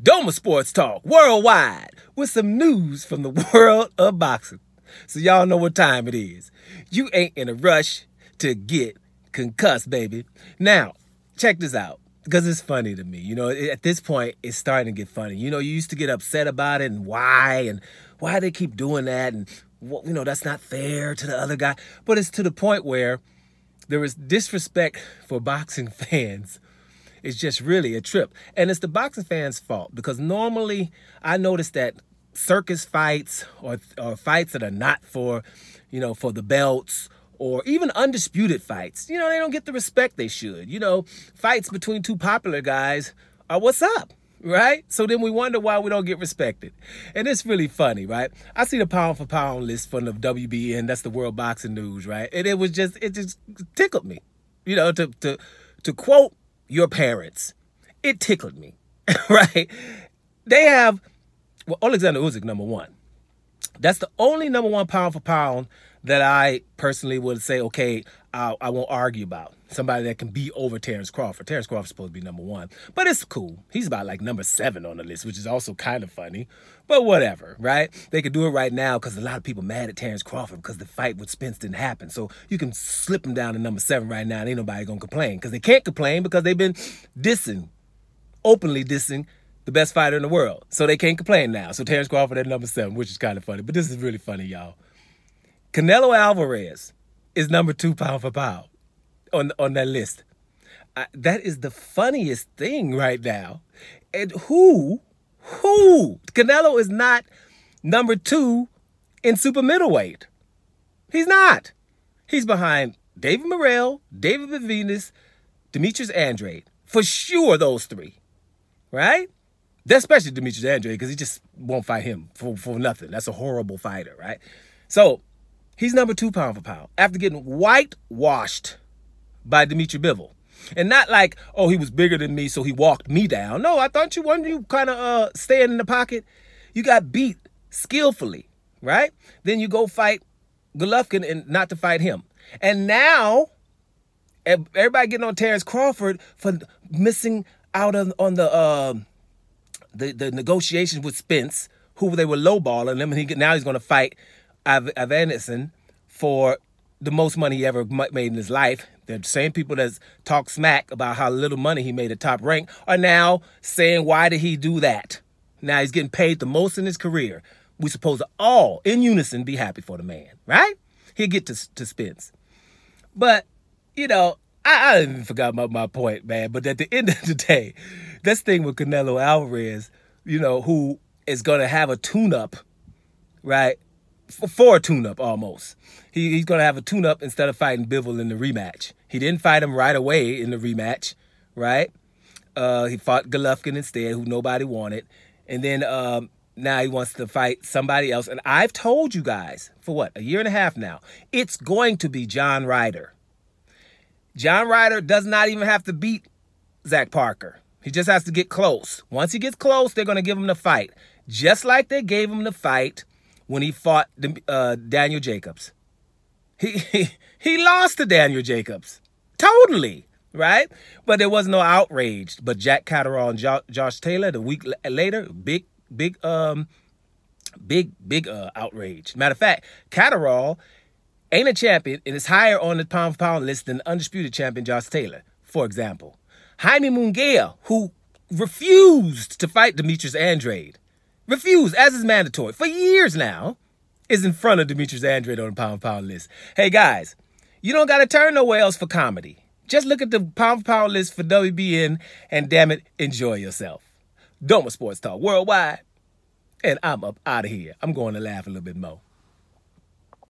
Doma Sports Talk worldwide with some news from the world of boxing. So y'all know what time it is. You ain't in a rush to get concussed, baby. Now, check this out, because it's funny to me. You know, at this point, it's starting to get funny. You know, you used to get upset about it and why they keep doing that, and you know, that's not fair to the other guy. But it's to the point where there is disrespect for boxing fans. It's just really a trip. And it's the boxing fans' fault, because normally I notice that circus fights or fights that are not for, you know, for the belts, or even undisputed fights, you know, they don't get the respect they should. You know, fights between two popular guys are what's up, right? So then we wonder why we don't get respected. And it's really funny, right? I see the pound for pound list from the WBN, that's the World Boxing News, right? And it just tickled me, you know, to quote your parents, it tickled me, right? They have, well, Alexander Usyk, number one. That's the only number one pound for pound that I personally would say, okay, I won't argue about. Somebody that can be over Terrence Crawford. Terrence Crawford's supposed to be number one, but it's cool. He's about like number 7 on the list, which is also kind of funny, but whatever, right? They could do it right now because a lot of people mad at Terrence Crawford because the fight with Spence didn't happen. So you can slip him down to number 7 right now and ain't nobody gonna complain, because they can't complain because they've been openly dissing the best fighter in the world. So they can't complain now. So Terrence Crawford at number 7, which is kind of funny, but this is really funny, y'all. Canelo Alvarez is number 2 pound for pound on that list. That is the funniest thing right now. And who? Canelo is not number 2 in super middleweight. He's not. He's behind David Morrell, David Benavidez, Demetrius Andrade. For sure, those 3, right? Especially Demetrius Andrade, because he just won't fight him for nothing. That's a horrible fighter, right? So he's number 2 pound for pound after getting whitewashed by Dimitri Bivol. And not like, oh, he was bigger than me, so he walked me down. No, I thought you kind of staying in the pocket. You got beat skillfully, right? Then you go fight Golovkin and not to fight him. And now everybody getting on Terrence Crawford for missing out on the negotiations with Spence, who they were lowballing him, and now he's going to fight Alvarez for the most money he ever made in his life. The same people that talk smack about how little money he made at Top Rank are now saying, why did he do that? Now he's getting paid the most in his career. We're supposed to all, in unison, be happy for the man, right? He'll get to Spence. But, you know, I even forgot about my point, man. But at the end of the day, this thing with Canelo Alvarez, you know, who is going to have a tune-up, right? For a tune-up, almost. He's going to have a tune-up instead of fighting Bivol in the rematch. He didn't fight him right away in the rematch, right? He fought Golovkin instead, who nobody wanted. And then now he wants to fight somebody else. And I've told you guys, for what, a year and a half now, it's going to be John Ryder. John Ryder does not even have to beat Zach Parker. He just has to get close. Once he gets close, they're going to give him the fight. Just like they gave him the fight when he fought Daniel Jacobs. He lost to Daniel Jacobs. Totally, right? But there was no outrage. But Jack Catterall and Josh Taylor, the week later, big outrage. Matter of fact, Catterall ain't a champion and is higher on the pound for pound list than the undisputed champion Josh Taylor, for example. Jaime Munguia, who refused to fight Demetrius Andrade, refused, as is mandatory, for years now, is in front of Demetrius Andrade on the pound for pound list. Hey, guys, you don't got to turn nowhere else for comedy. Just look at the pound for pound list for WBN and, damn it, enjoy yourself. Doma Sports Talk worldwide. And I'm up out of here. I'm going to laugh a little bit more.